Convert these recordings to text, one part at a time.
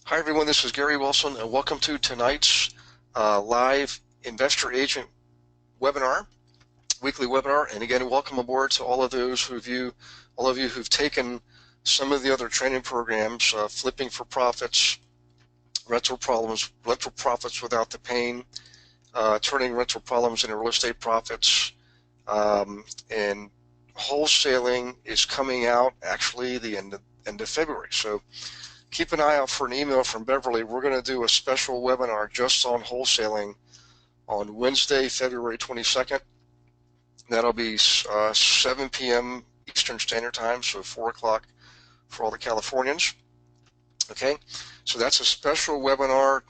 Hi everyone, this is Gary Wilson and welcome to tonight's live investor agent webinar, weekly webinar. And again, welcome aboard to all of you who've taken some of the other training programs, Flipping for Profits, Rental Profits Without the Pain, Turning Rental Problems into Real Estate Profits, and wholesaling is coming out actually the end of February. So keep an eye out for an email from Beverly. We're going to do a special webinar just on wholesaling on Wednesday, February 22nd. That'll be 7 p.m. Eastern Standard Time, so 4 o'clock for all the Californians. Okay, so that's a special webinar,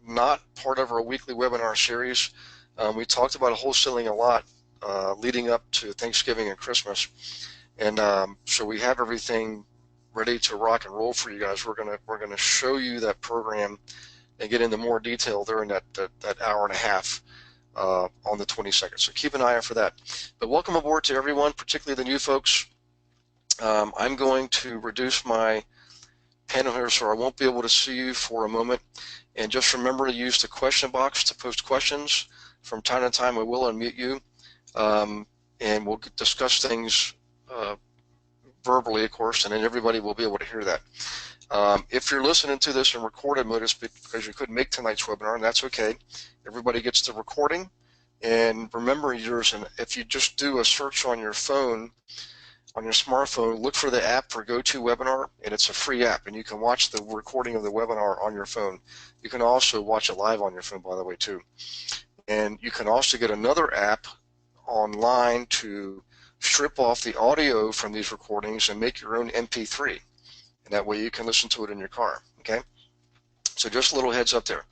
not part of our weekly webinar series. We talked about wholesaling a lot leading up to Thanksgiving and Christmas, and so we have everything ready to rock and roll for you guys. We're gonna show you that program and get into more detail during that hour and a half on the 22nd. So keep an eye out for that. But welcome aboard to everyone, particularly the new folks. I'm going to reduce my panel here so I won't be able to see you for a moment. And just remember to use the question box to post questions. From time to time, I will unmute you, and we'll discuss things verbally, of course, and then everybody will be able to hear that. If you're listening to this in recorded mode, it's because you couldn't make tonight's webinar, and that's okay. Everybody gets the recording. And remember, if you just do a search on your phone, on your smartphone, look for the app for GoToWebinar, and it's a free app, and you can watch the recording of the webinar on your phone. You can also watch it live on your phone, by the way, too. And you can also get another app online to strip off the audio from these recordings and make your own MP3, and that way you can listen to it in your car. Okay, so just a little heads up there.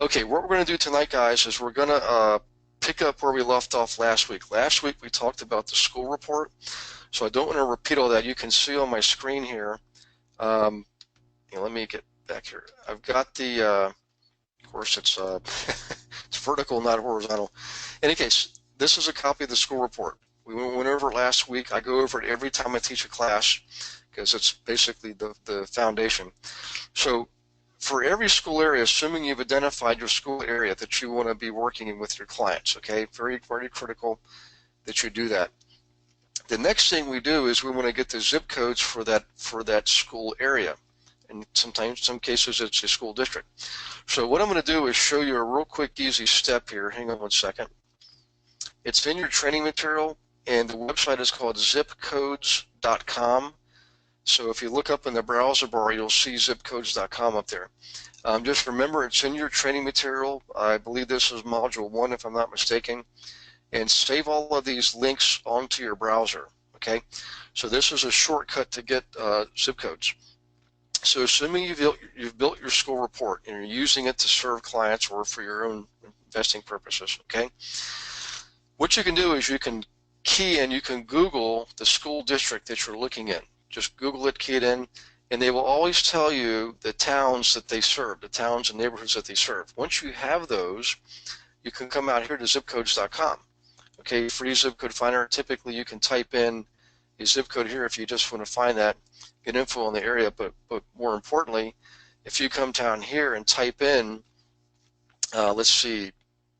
Okay, what we're going to do tonight, guys, is we're going to pick up where we left off last week. Last week we talked about the school report, so I don't want to repeat all that. You can see on my screen here. Let me get back here. I've got the of course it's it's vertical, not horizontal. In any case, this is a copy of the school report. We went over it last week. I go over it every time I teach a class because it's basically the foundation. So for every school area, assuming you've identified your school area that you want to be working in with your clients, okay, very, very critical that you do that. The next thing we do is we want to get the zip codes for that school area. And sometimes, in some cases, it's a school district. So what I'm going to do is show you a real quick, easy step here. Hang on one second. It's in your training material, and the website is called zipcodes.com. So if you look up in the browser bar, you'll see zipcodes.com up there. Just remember, it's in your training material. I believe this is module 1, if I'm not mistaken. And save all of these links onto your browser. So this is a shortcut to get zip codes. So assuming you've built your school report and you're using it to serve clients or for your own investing purposes, what you can do is you can key in, you can Google the school district that you're looking in. Just Google it, key it in, and they will always tell you the towns that they serve, the towns and neighborhoods that they serve. Once you have those, you can come out here to zipcodes.com. Free zip code finder. Typically, you can type in a zip code here if you just want to find that, get info on the area. But more importantly, if you come down here and type in, let's see,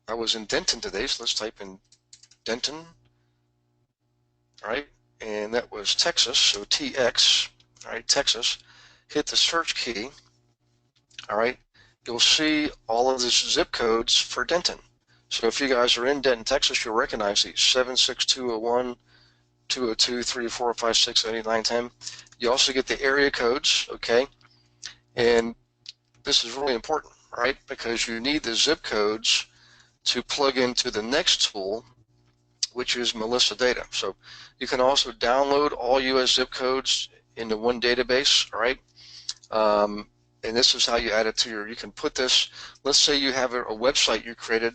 I was in Denton today, so let's type in Denton. All right, and that was Texas, so TX. All right, Texas. Hit the search key. All right, you'll see all of the zip codes for Denton. So if you guys are in Denton, Texas, you'll recognize these: 76201, 202, 304, 56, 89, 10. You also get the area codes, and this is really important, right? Because you need the zip codes to plug into the next tool, which is Melissa Data. So you can also download all U.S. zip codes into one database, all right? And this is how you add it to you can put this, let's say you have a website you created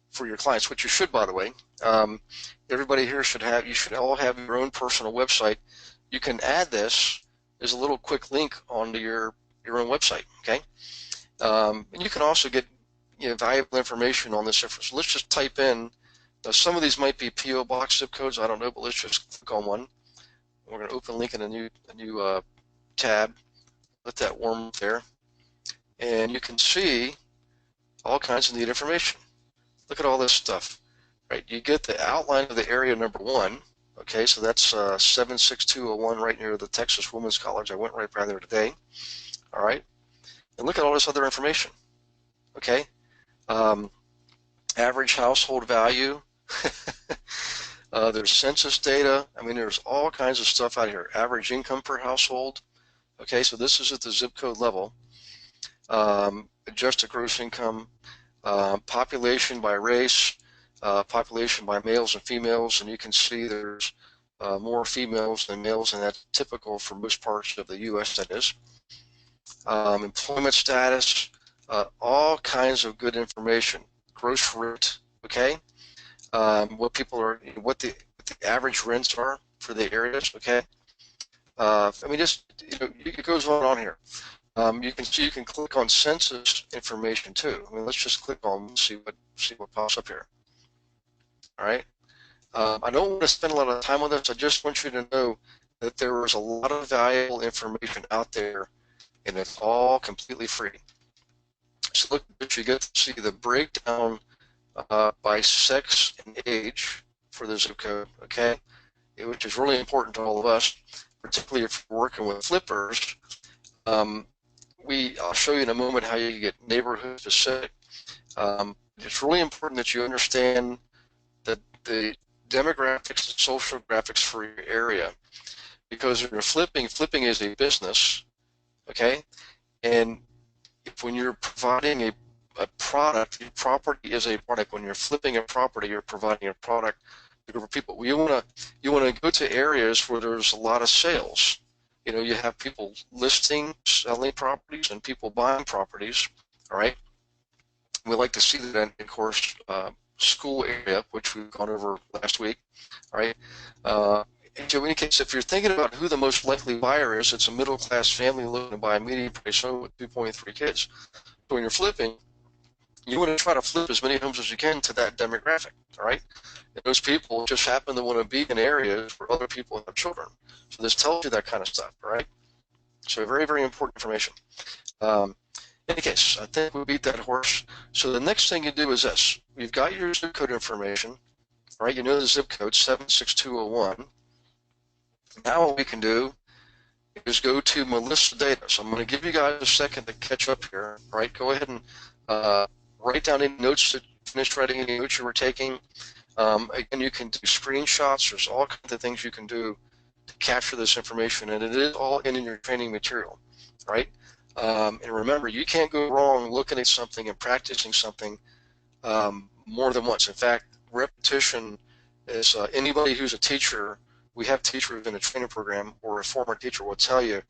for your clients, which you should, by the way. Everybody here you should all have your own personal website. You can add this as a little quick link onto your own website, and you can also get valuable information on this. So let's just type in, some of these might be P.O. Box zip codes, I don't know, but let's just click on one. We're going to open a link in a new tab. Let that warm up there. and you can see all kinds of neat information. Look at all this stuff, right? You get the outline of the area number 1. Okay, so that's 76201 right near the Texas Women's College. I went right by there today. All right, and look at all this other information. Okay, average household value. There's census data. I mean, there's all kinds of stuff out here. Average income per household. Okay, so this is at the zip code level. Adjusted gross income, population by race, population by males and females, and you can see there's more females than males, and that's typical for most parts of the U.S. That is. Employment status, all kinds of good information. Gross rent, okay? What people are, what the average rents are for the areas, okay? I mean, just it goes on here. You can see, you can click on census information too. I mean, let's just click on see what pops up here. All right. I don't want to spend a lot of time on this. I just want you to know that there is a lot of valuable information out there, and it's all completely free. So look, you get to see the breakdown by sex and age for the zip code, okay, which is really important to all of us, particularly if you're working with flippers. I'll show you in a moment how you get neighborhood specific. It's really important that you understand the demographics and social graphics for your area, because when you're flipping is a business, okay, and when you're providing a product, your property is a product. When you're flipping a property, you're providing a product to a group of people. You want to go to areas where there's a lot of sales. You know, you have people listing, selling properties, and people buying properties. All right. We like to see that in, of course, school area, which we've gone over last week. All right. In any case, if you're thinking about who the most likely buyer is, it's a middle-class family looking to buy a medium-price home with 2.3 kids. So when you're flipping, you want to try to flip as many homes as you can to that demographic, all right? And those people just happen to want to be in areas where other people have children. So this tells you that kind of stuff, all right? So very, very important information. In any case, I think we beat that horse. So the next thing you do is this. You've got your zip code information, all right? You know the zip code, 76201. Now what we can do is go to Melissa data. So I'm going to give you guys a second to catch up here. All right, go ahead and write down any notes that you finished writing, any notes you were taking. Again, you can do screenshots. There's all kinds of things you can do to capture this information, and it is all in your training material, right? And remember, you can't go wrong looking at something and practicing something more than once. In fact, repetition is anybody who's a teacher. We have teachers in a training program, or a former teacher will tell you,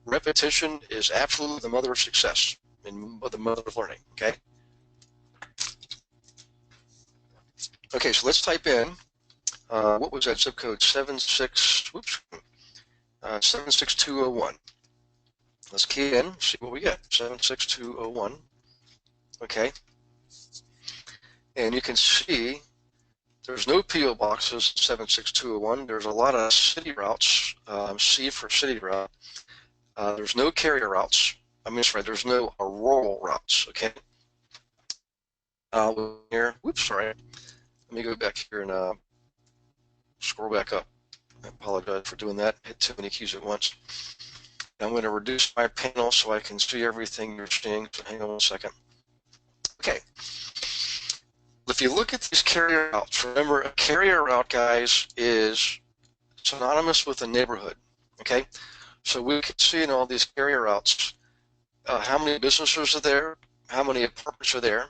repetition is absolutely the mother of success and the mother of learning, okay? Okay, so let's type in, what was that zip code, 76201. Let's key in, see what we get, 76201, okay? And you can see there's no PO boxes 76201. There's a lot of city routes, C for city route. There's no carrier routes. I mean, sorry, there's no rural routes, okay? Here, whoops, sorry. Let me go back here and scroll back up. I apologize for doing that. Hit too many keys at once. I'm going to reduce my panel so I can see everything you're seeing. So hang on one second. Okay. If you look at these carrier routes, remember a carrier route, guys, is synonymous with a neighborhood, okay? So we can see in all these carrier routes how many businesses are there, how many apartments are there,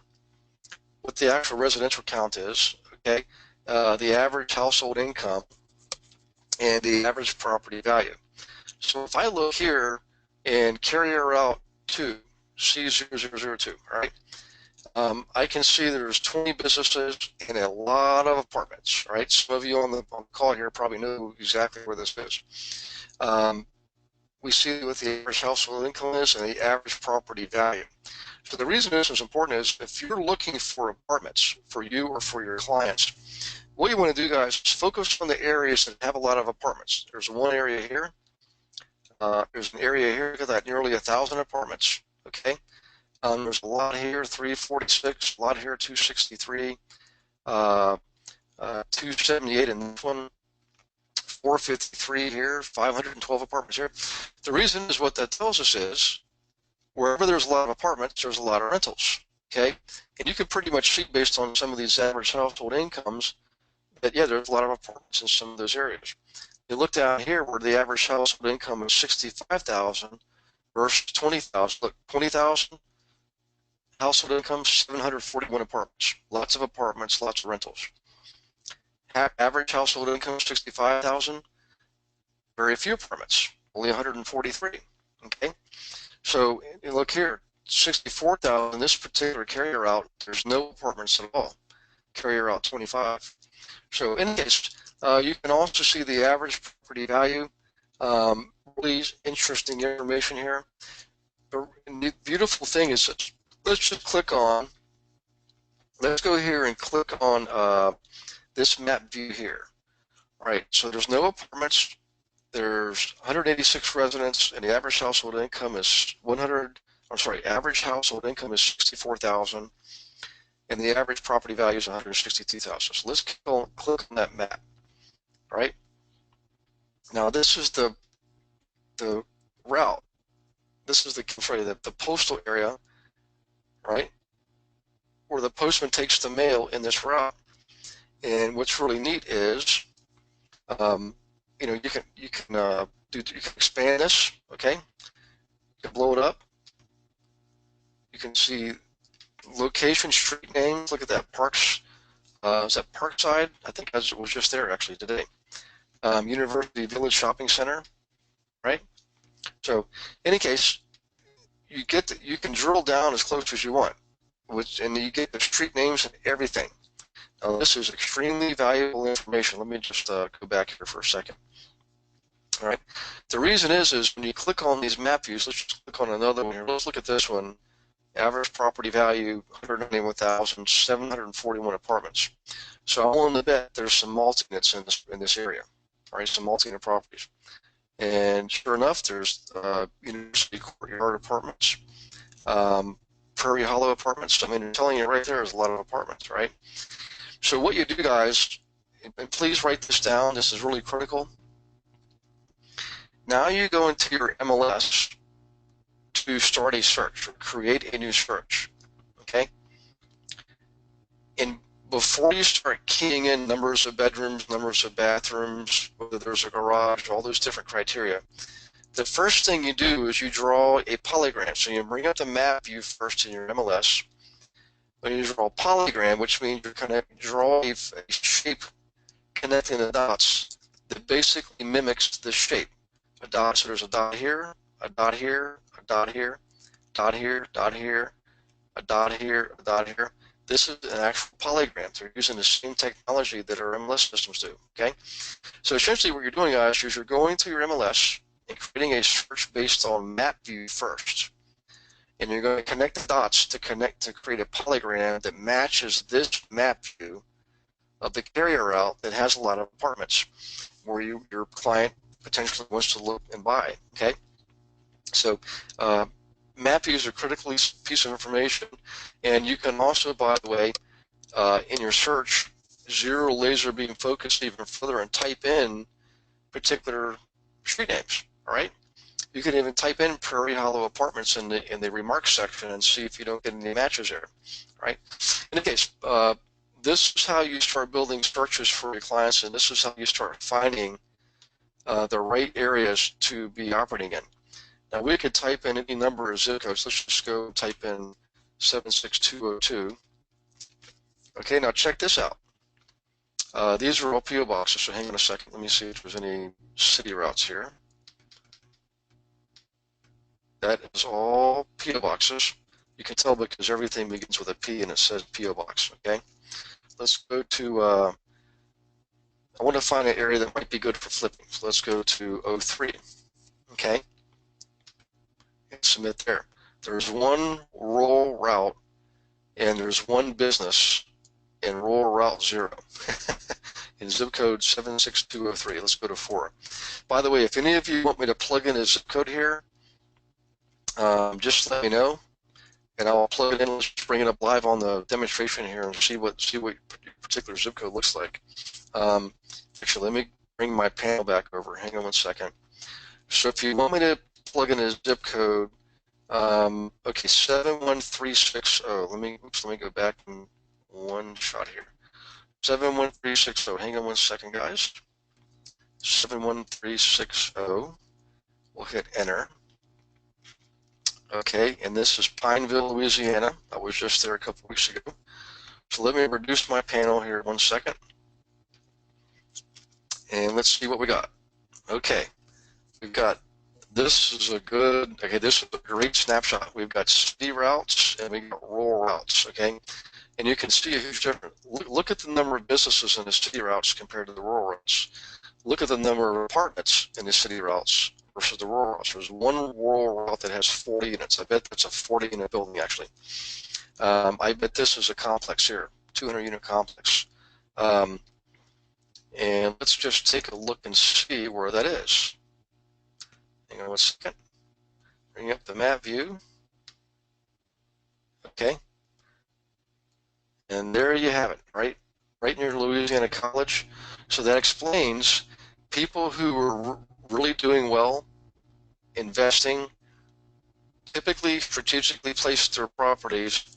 what the actual residential count is, okay? The average household income, and the average property value. So if I look here in carrier route 2, C0002, all right? I can see there's 20 businesses and a lot of apartments, right? Some of you on the call here probably know exactly where this is. We see what the average household income is and the average property value. So the reason this is important is if you're looking for apartments for you or for your clients, what you want to do, guys, is focus on the areas that have a lot of apartments. There's one area here. There's an area here, look at that, nearly 1,000 apartments, okay? There's a lot here, 346, a lot here, 263, 278 in this one, 453 here, 512 apartments here. The reason is what that tells us is wherever there's a lot of apartments, there's a lot of rentals, okay? And you can pretty much see based on some of these average household incomes that, yeah, there's a lot of apartments in some of those areas. You look down here where the average household income is 65,000 versus 20,000. Look, 20,000 household income, 741 apartments. Lots of apartments, lots of rentals. Average household income, 65,000. Very few apartments, only 143. Okay, so look here, 64,000. This particular carrier route, there's no apartments at all. Carrier route 25. So in this case, you can also see the average property value. Really interesting information here. But the beautiful thing is that let's just click on, let's go here and click on this map view here. All right, so there's no apartments, there's 186 residents, and the average household income is average household income is 64,000, and the average property value is 162,000. So let's click on that map. All right, now this is the route. This is the postal area, right, where the postman takes the mail in this route. And what's really neat is, you know, you can expand this. Okay, you can blow it up. You can see location, street names. Look at that, Parks. Is that Parkside? I think it was just there actually today. University Village Shopping Center, right? So, in any case, you can drill down as close as you want, and you get the street names and everything. Now, this is extremely valuable information. Let me just go back here for a second. All right. The reason is when you click on these map views, let's just click on another one here. Let's look at this one. Average property value, 191,741 apartments. So I'm willing to bet there's some multi-units in this area. All right, some multi-unit properties. And sure enough, there's University Courtyard apartments, Prairie Hollow apartments. I mean, I'm telling you right there, there's a lot of apartments, right? So what you do, guys, and please write this down, this is really critical. Now you go into your MLS to start a search, or create a new search, okay? And before you start keying in numbers of bedrooms, numbers of bathrooms, whether there's a garage, all those different criteria, the first thing you do is you draw a polygram. So you bring up the map view first in your MLS. When you draw a polygram, which means you're going to draw a shape connecting the dots that basically mimics the shape. A dot, so there's a dot here, a dot here, a dot here, dot here, dot here, a dot here, a dot here. This is an actual polygram. They're using the same technology that our MLS systems do, okay? So essentially what you're doing, guys, is you're going to your MLS and creating a search based on map view first. And you're going to connect the dots to create a polygram that matches this map view of the carrier route that has a lot of apartments where your client potentially wants to look and buy, okay? So map views are a critical piece of information, and you can also, by the way, in your search, zero laser beam focus even further and type in particular street names, all right? You can even type in Prairie Hollow Apartments in the remarks section and see if you don't get any matches there, right? In any case, this is how you start building searches for your clients, and this is how you start finding the right areas to be operating in. Now we could type in any number of zip codes. Let's just go type in 76202. Okay, now check this out. These are all PO boxes, so hang on a second. Let me see if there's any city routes here. That is all PO boxes. You can tell because everything begins with a P and it says PO box, okay? Let's go to, I want to find an area that might be good for flipping. So let's go to 03, okay? And submit there. There's one rural route and there's one business in rural route 0 in zip code 76203. Let's go to 4. By the way, if any of you want me to plug in a zip code here, just let me know. and I'll plug it in. Let's bring it up live on the demonstration here and see what particular zip code looks like. Actually, let me bring my panel back over. Hang on one second. So if you want me to plug in a zip code, okay, 71360. Let me go back in one shot here. 71360. Hang on one second, guys. 71360. We'll hit enter. Okay, and this is Pineville, Louisiana. I was just there a couple weeks ago. So let me reduce my panel here 1 second. And let's see what we got. Okay, we've got, this is a great snapshot. We've got city routes and we've got rural routes, okay? And you can see a huge difference. Look at the number of businesses in the city routes compared to the rural routes. Look at the number of apartments in the city routes versus the rural routes. There's one rural route that has 40 units. I bet that's a 40-unit building, actually. I bet this is a complex here, 200-unit complex. And let's just take a look and see where that is. Hang on 1 second. Bring up the map view. Okay. And there you have it, right near Louisiana College. So that explains people who are really doing well investing typically strategically place their properties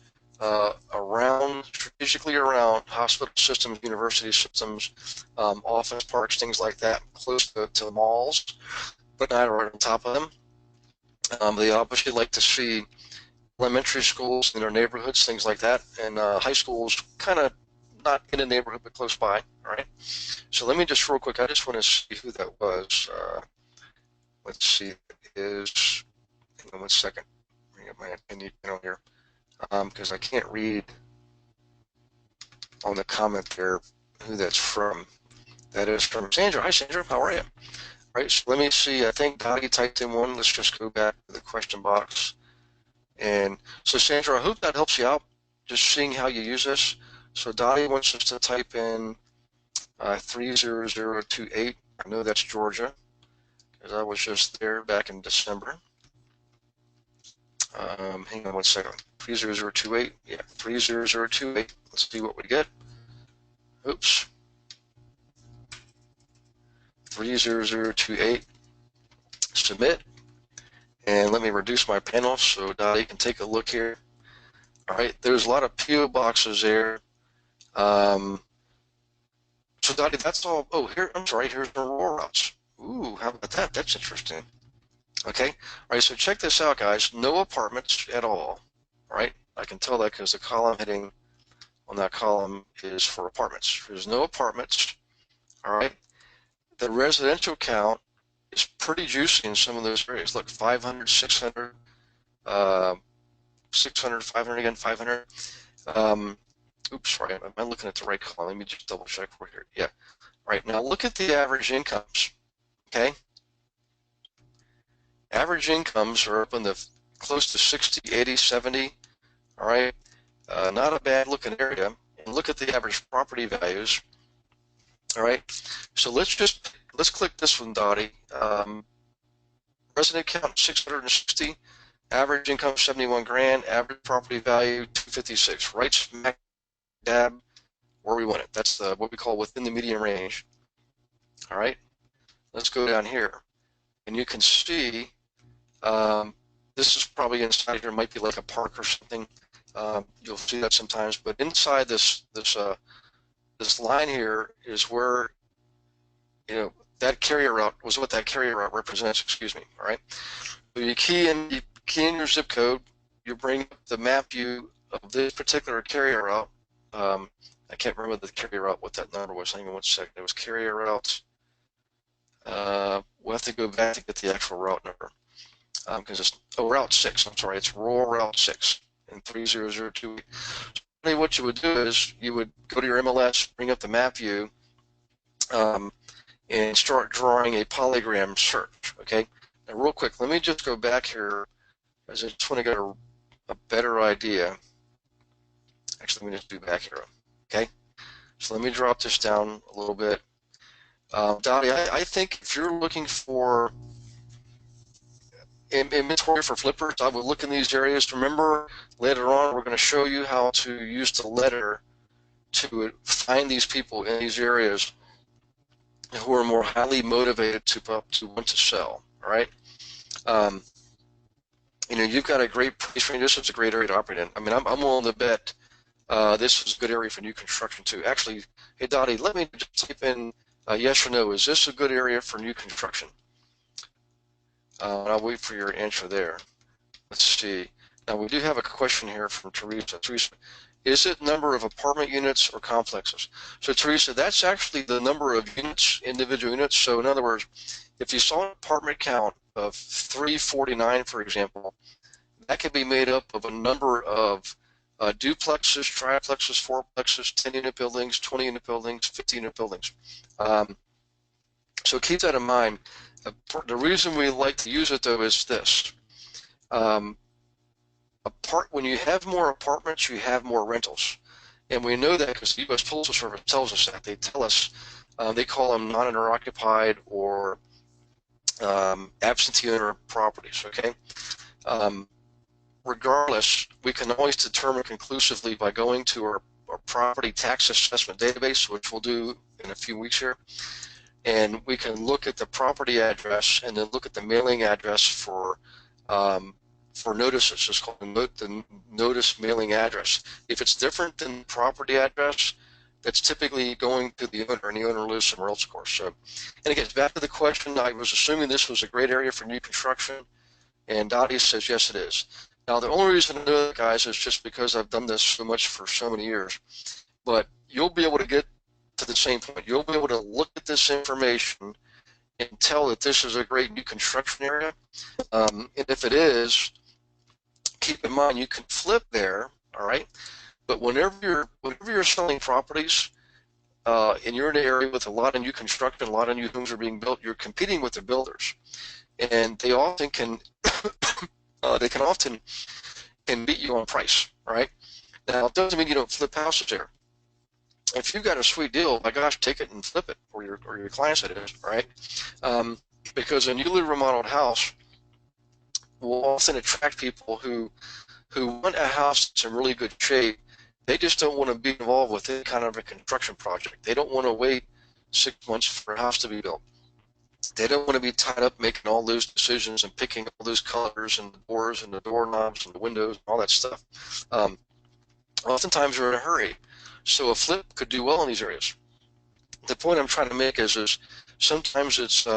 strategically around hospital systems, university systems, office parks, things like that, close to malls, but not right on top of them. They obviously like to see elementary schools in their neighborhoods, things like that, and high schools kind of not in a neighborhood but close by. All right. So let me just real quick. I just want to see who that was. Let's see. It is. Hang on 1 second. Bring up my opinion here because I can't read on the comment there who that's from. That is from Sandra. Hi, Sandra. How are you? All right. So let me see. I think Dottie typed in one. Let's just go back to the question box. And so, Sandra, I hope that helps you out, just seeing how you use this. So Dottie wants us to type in 30028. I know that's Georgia, because I was just there back in December. Hang on 1 second. 30028. Yeah, 30028. Let's see what we get. Oops. 30028. Submit. And let me reduce my panel so Dottie can take a look here. All right, there's a lot of PO boxes there. So Dottie, that's all. Oh, here, I'm sorry, here's the rural routes. Ooh, how about that? That's interesting. Okay, all right, so check this out, guys. No apartments at all. All right, I can tell that because the column heading on that column is for apartments. There's no apartments. All right, the residential count is pretty juicy in some of those areas. Look, 500, 600, 600, 500 again, 500. Oops, sorry, am I looking at the right column? Let me just double check for here. Yeah. All right, now look at the average incomes, okay? Average incomes are up in the close to 60, 80, 70, all right? Not a bad looking area. And look at the average property values, all right? So let's click this one, Dottie. Resident count 660, average income 71 grand, average property value 256, right smack dab where we want it. That's what we call within the median range. All right, let's go down here, and you can see this is probably inside here. Might be like a park or something. You'll see that sometimes, but inside this line here is where that carrier route was what that carrier route represents. Excuse me. All right. So you key in your zip code. You bring up the map view of this particular carrier route. I can't remember the carrier route, what that number was. Hang on 1 second. It was carrier route. We'll have to go back to get the actual route number because it's Route 6. I'm sorry, it's rural Route 6 in 30028. So what you would do is you would go to your MLS, bring up the map view, and start drawing a polygram search. Okay. Now, real quick, let me just go back here, as I just want to get a better idea. Actually, let me just do back here. Okay. So let me drop this down a little bit. Dottie, I think if you're looking for inventory for flippers, I would look in these areas. Remember, later on, we're going to show you how to use the letter to find these people in these areas who are more highly motivated to want to sell. All right. You've got a great price range. This is a great area to operate in. I mean, I'm willing to bet this is a good area for new construction too. Actually, hey Dottie, let me just type in yes or no. Is this a good area for new construction? And I'll wait for your answer there. Let's see. Now we do have a question here from Teresa. Teresa, is it number of apartment units or complexes? So Teresa, that's actually the number of units, individual units. So in other words, if you saw an apartment count of 349, for example, that could be made up of a number of duplexes, triplexes, fourplexes, 10-unit buildings, 20-unit buildings, 50-unit buildings. So keep that in mind. The reason we like to use it, though, is this. When you have more apartments, you have more rentals. And we know that because the U.S. Postal Service tells us that. They tell us, they call them non-owner occupied or absentee owner properties, okay? Regardless, we can always determine conclusively by going to our property tax assessment database, which we'll do in a few weeks here, and we can look at the property address and then look at the mailing address for notices. It's called the notice mailing address. If it's different than the property address, that's typically going to the owner, and the owner lives somewhere else, of course. So, and again, back to the question, I was assuming this was a great area for new construction, and Dottie says yes, it is. Now, the only reason I know that, guys, is just because I've done this so much for so many years. But you'll be able to get to the same point. You'll be able to look at this information and tell that this is a great new construction area. And if it is, keep in mind you can flip there, all right? But whenever you're selling properties, and you're in an area with a lot of new construction, a lot of new homes are being built, you're competing with the builders, and they often can beat you on price, right? Now, it doesn't mean you don't flip houses there. If you've got a sweet deal, my gosh, take it and flip it, or your client said it is, right? Because a newly remodeled house will often attract people who want a house that's in really good shape. They just don't want to be involved with any kind of a construction project. They don't want to wait 6 months for a house to be built. They don't want to be tied up making all those decisions and picking all those colors and the doors and the doorknobs and the windows and all that stuff. Oftentimes they're in a hurry. So a flip could do well in these areas. The point I'm trying to make is sometimes it's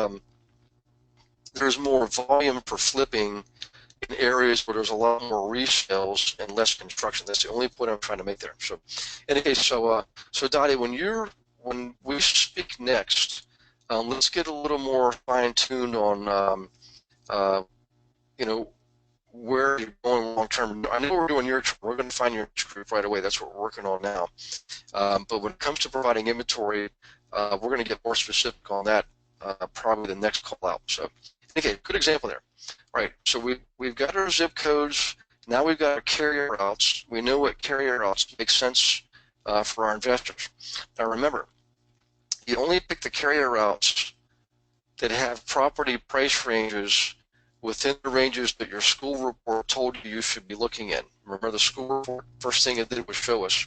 there's more volume for flipping in areas where there's a lot more resales and less construction. That's the only point I'm trying to make there. So, anyway, so Dottie, when we speak next, let's get a little more fine-tuned on where you're going long term. I know we're doing your term. We're going to find your group right away. That's what we're working on now. But when it comes to providing inventory, we're going to get more specific on that probably the next call out. So, okay, good example there. All right, so we've got our zip codes. Now we've got our carrier routes. We know what carrier routes make sense for our investors. Now remember, you only pick the carrier routes that have property price ranges within the ranges that your school report told you should be looking in. Remember, the school report, first thing it did was show us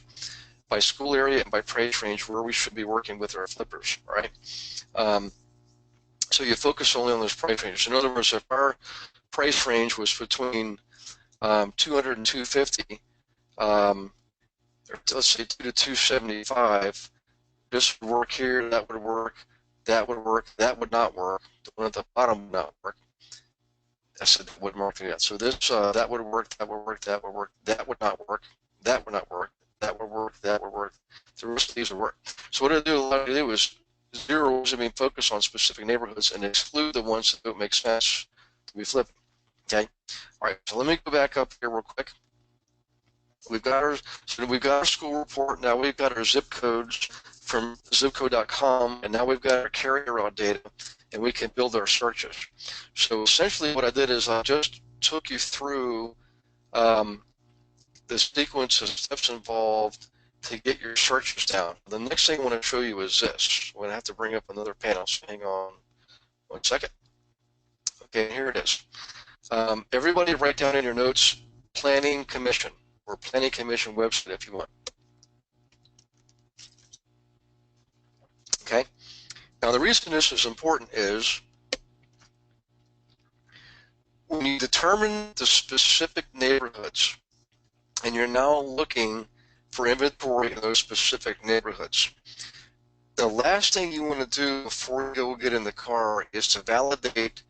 by school area and by price range where we should be working with our flippers, right? So you focus only on those price ranges. In other words, if our price range was between 200 and 250, or let's say 2 to 275, this would work here, that would work, that would work, that would not work, the one at the bottom would not work. I said would mark that. So this that would work, that would work, that would work, that would not work, that would not work, that would work, that would work. The rest of these would work. So what I do is zero is focus on specific neighborhoods and exclude the ones that don't make sense to be flipped. Okay. All right. So let me go back up here real quick. We've got our school report. Now we've got our zip codes from zipcode.com, and now we've got our carrier route data, and we can build our searches. So essentially what I did is I just took you through the sequence of steps involved to get your searches down. The next thing I want to show you is this. We're going to have to bring up another panel, so hang on one second. Okay, here it is. Everybody write down in your notes planning commission or planning commission website if you want. Okay. Now the reason this is important is when you determine the specific neighborhoods and you're now looking for inventory in those specific neighborhoods, the last thing you want to do before you go get in the car is to validate,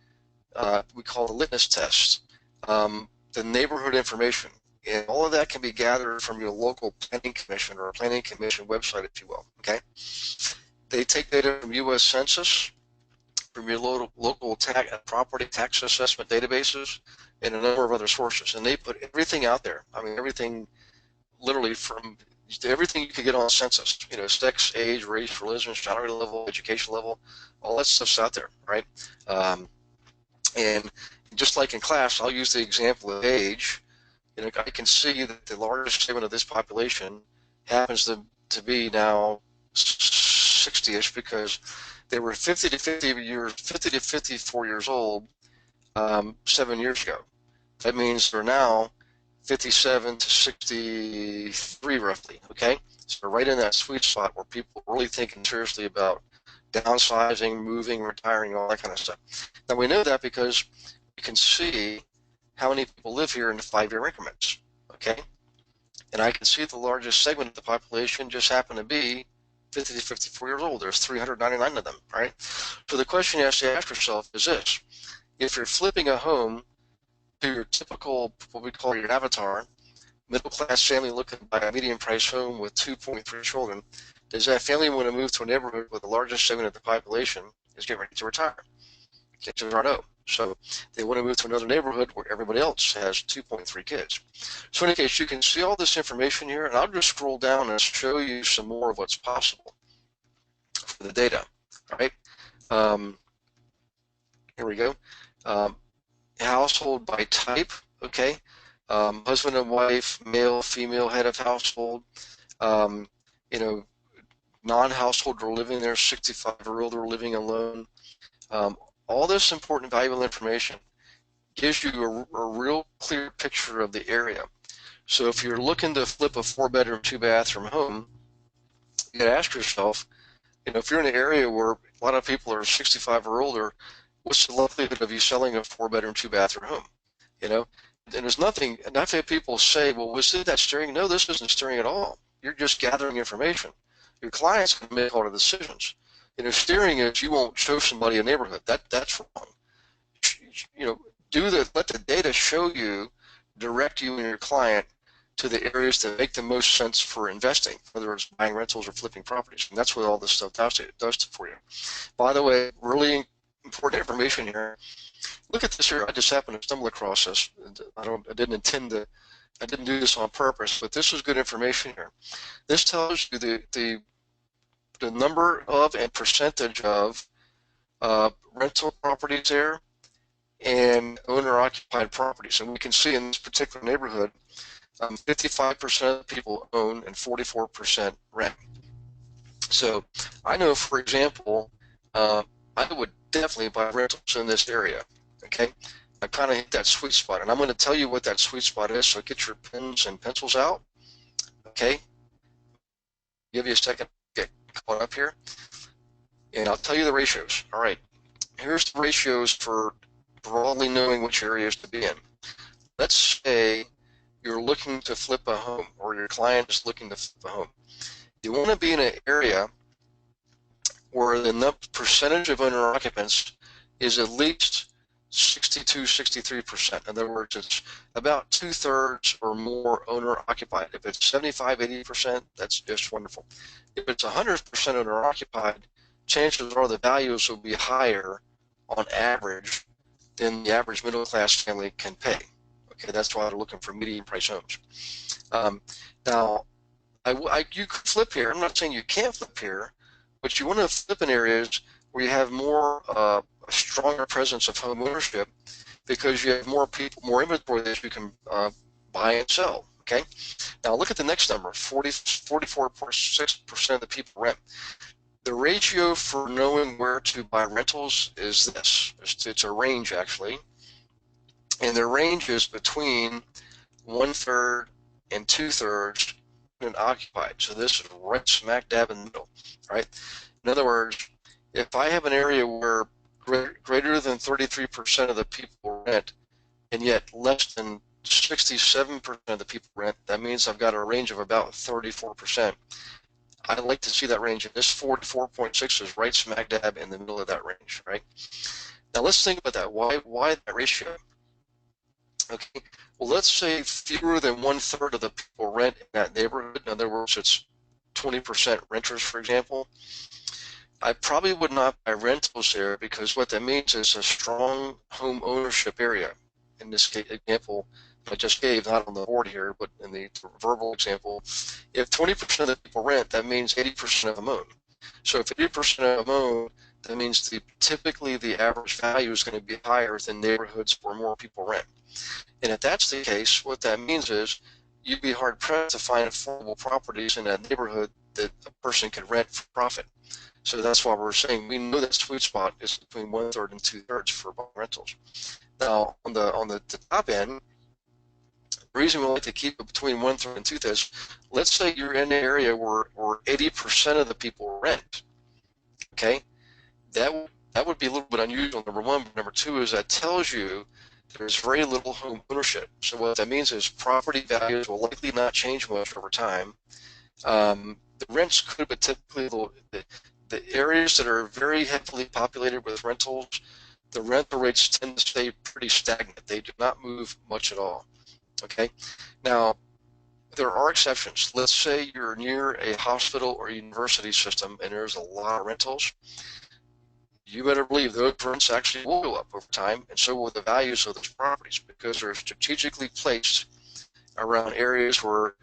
we call the litmus test, the neighborhood information. And all of that can be gathered from your local planning commission or planning commission website, if you will. Okay. They take data from U.S. Census, from your local property tax assessment databases, and a number of other sources. And they put everything out there. I mean, everything literally from everything you could get on census, you know, sex, age, race, religion, salary level, education level, all that stuff's out there, right? And just like in class, I'll use the example of age. You know, I can see that the largest segment of this population happens to be now 60-ish because they were 50 to 54 years old 7 years ago. That means they're now 57 to 63 roughly, okay? So we're right in that sweet spot where people are really thinking seriously about downsizing, moving, retiring, all that kind of stuff. Now we know that because we can see how many people live here in 5-year increments, okay? And I can see the largest segment of the population just happen to be 50 to 54 years old. There's 399 of them, right? So the question you have to ask yourself is this: if you're flipping a home to your typical, what we call your avatar, middle-class family looking to buy a medium-price home with 2.3 children, does that family want to move to a neighborhood where the largest segment of the population is getting ready to retire? The answers are no. So they want to move to another neighborhood where everybody else has 2.3 kids. So in any case, you can see all this information here, and I'll just scroll down and show you some more of what's possible for the data. All right. Here we go. Household by type, okay? Husband and wife, male, female, head of household, you know, non-household are living there, 65 or older, living alone. All this important, valuable information gives you a real clear picture of the area. So if you're looking to flip a 4-bedroom, 2-bathroom home, you got to ask yourself, you know, if you're in an area where a lot of people are 65 or older, what's the likelihood of you selling a 4-bedroom, 2-bathroom home? You know, and there's nothing, and I've had people say, well, was it that steering? No, this isn't steering at all. You're just gathering information. Your clients can make all the decisions. You know, steering is you won't show somebody a neighborhood. That's wrong. You know, let the data show you, direct you and your client to the areas that make the most sense for investing, whether it's buying rentals or flipping properties. And that's what all this stuff does for you. By the way, really important information here. Look at this here. I just happened to stumble across this. I didn't do this on purpose, but this is good information here. This tells you the number of and percentage of rental properties there and owner-occupied properties. And we can see in this particular neighborhood, 55% of people own and 44% rent. So I know, for example, I would definitely buy rentals in this area, okay? I kind of hit that sweet spot, and I'm going to tell you what that sweet spot is, so get your pens and pencils out, okay? Give you a second to get caught up here, and I'll tell you the ratios. All right, here's the ratios for broadly knowing which areas to be in. Let's say you're looking to flip a home, or your client is looking to flip a home. You want to be in an area where the percentage of owner occupants is at least 62, 63%. In other words, it's about 2/3 or more owner occupied. If it's 75, 80%, that's just wonderful. If it's 100% owner occupied, chances are the values will be higher on average than the average middle class family can pay. Okay, that's why they're looking for medium price homes. Now, you could flip here. I'm not saying you can't flip here, but you want to flip in areas where you have more a stronger presence of home ownership, because you have more people, more inventory that you can buy and sell. Okay. Now look at the next number: 44.6% of the people rent. The ratio for knowing where to buy rentals is this. It's a range actually. and their range is between 1/3 and 2/3 occupied. So this is right smack dab in the middle, right? In other words, if I have an area where greater than 33% of the people rent, and yet less than 67% of the people rent, that means I've got a range of about 34%. I like to see that range, and this 44.6 is right smack dab in the middle of that range, right? Now let's think about that. Why that ratio? Okay, well, let's say fewer than 1/3 of the people rent in that neighborhood. In other words, it's 20% renters, for example. I probably would not buy rentals there, because what that means is a strong home ownership area. In this example I just gave, not on the board here, but in the verbal example, if 20% of the people rent, that means 80% of them own. So if 80% of them own, that means typically the average value is going to be higher than neighborhoods where more people rent. And if that's the case, what that means is you'd be hard pressed to find affordable properties in that neighborhood that a person can rent for profit. So that's why we're saying we know that sweet spot is between 1/3 and 2/3 for rentals. Now, on the top end, the reason we like to keep it between 1/3 and 2/3, let's say you're in an area where 80% of the people rent. Okay, that would be a little bit unusual, number one. But number two is that tells you there's very little home ownership. So what that means is property values will likely not change much over time. The rents could, but typically the areas that are very heavily populated with rentals, the rental rates tend to stay pretty stagnant. They do not move much at all. Okay, now there are exceptions. Let's say you're near a hospital or university system and there's a lot of rentals. You better believe those rents actually will go up over time, and so will the values of those properties, because they're strategically placed around areas where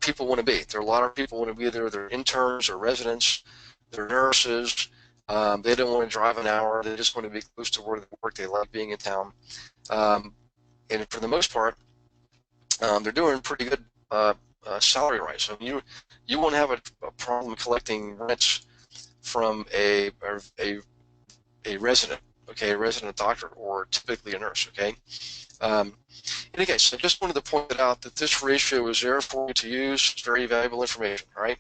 people want to be. There are a lot of people want to be there. They're interns or residents. They're nurses. They don't want to drive an hour. They just want to be close to where they work. They like being in town. And for the most part, they're doing pretty good salary rise. So you won't have a problem collecting rents from a resident, okay, a resident doctor, or typically a nurse, okay. In any case, I just wanted to point out that this ratio is there for you to use. It's very valuable information, all right?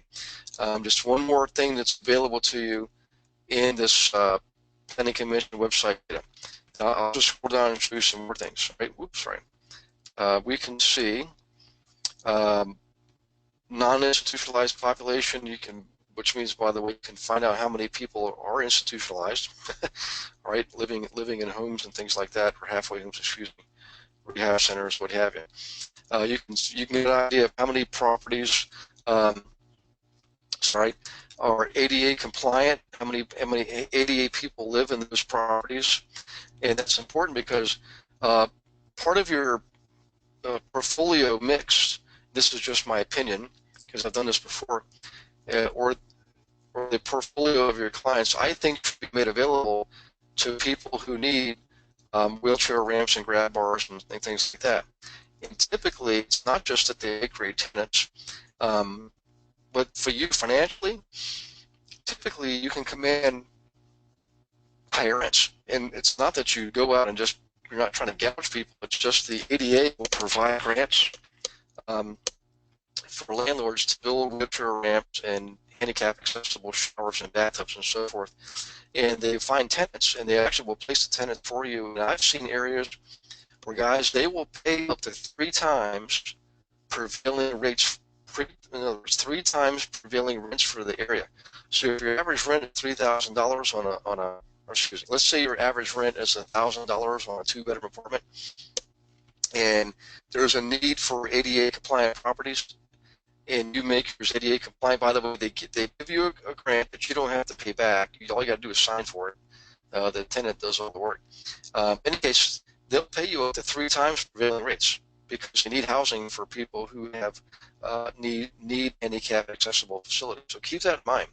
Just one more thing that's available to you in this planning commission website data. I'll just scroll down and show you some more things, right? Whoops, right. We can see non-institutionalized population. Which means, by the way, you can find out how many people are institutionalized, right? Living in homes and things like that, or halfway homes, excuse me, rehab centers, what have you. You can get an idea of how many properties, are ADA compliant, how many ADA people live in those properties, and that's important because part of your portfolio mix. This is just my opinion because I've done this before, or the portfolio of your clients, I think, should be made available to people who need wheelchair ramps and grab bars and things like that. And typically, it's not just that they make great tenants, but for you financially, typically you can command higher rents. And it's not that you go out and you're not trying to gouge people, it's just the ADA will provide grants for landlords to build wheelchair ramps and handicap accessible showers and bathtubs and so forth, and they find tenants and they actually will place the tenant for you. And I've seen areas where guys, they will pay up to 3 times prevailing rates, in other words, 3 times prevailing rents for the area. So if your average rent is $3,000 let's say your average rent is $1,000 on a 2-bedroom apartment, and there's a need for ADA compliant properties, and you make yours ADA compliant. By the way, they give you a grant that you don't have to pay back. All you got to do is sign for it. The tenant does all the work. In any case, they'll pay you up to 3 times prevailing rates because you need housing for people who have need handicap accessible facilities. So keep that in mind.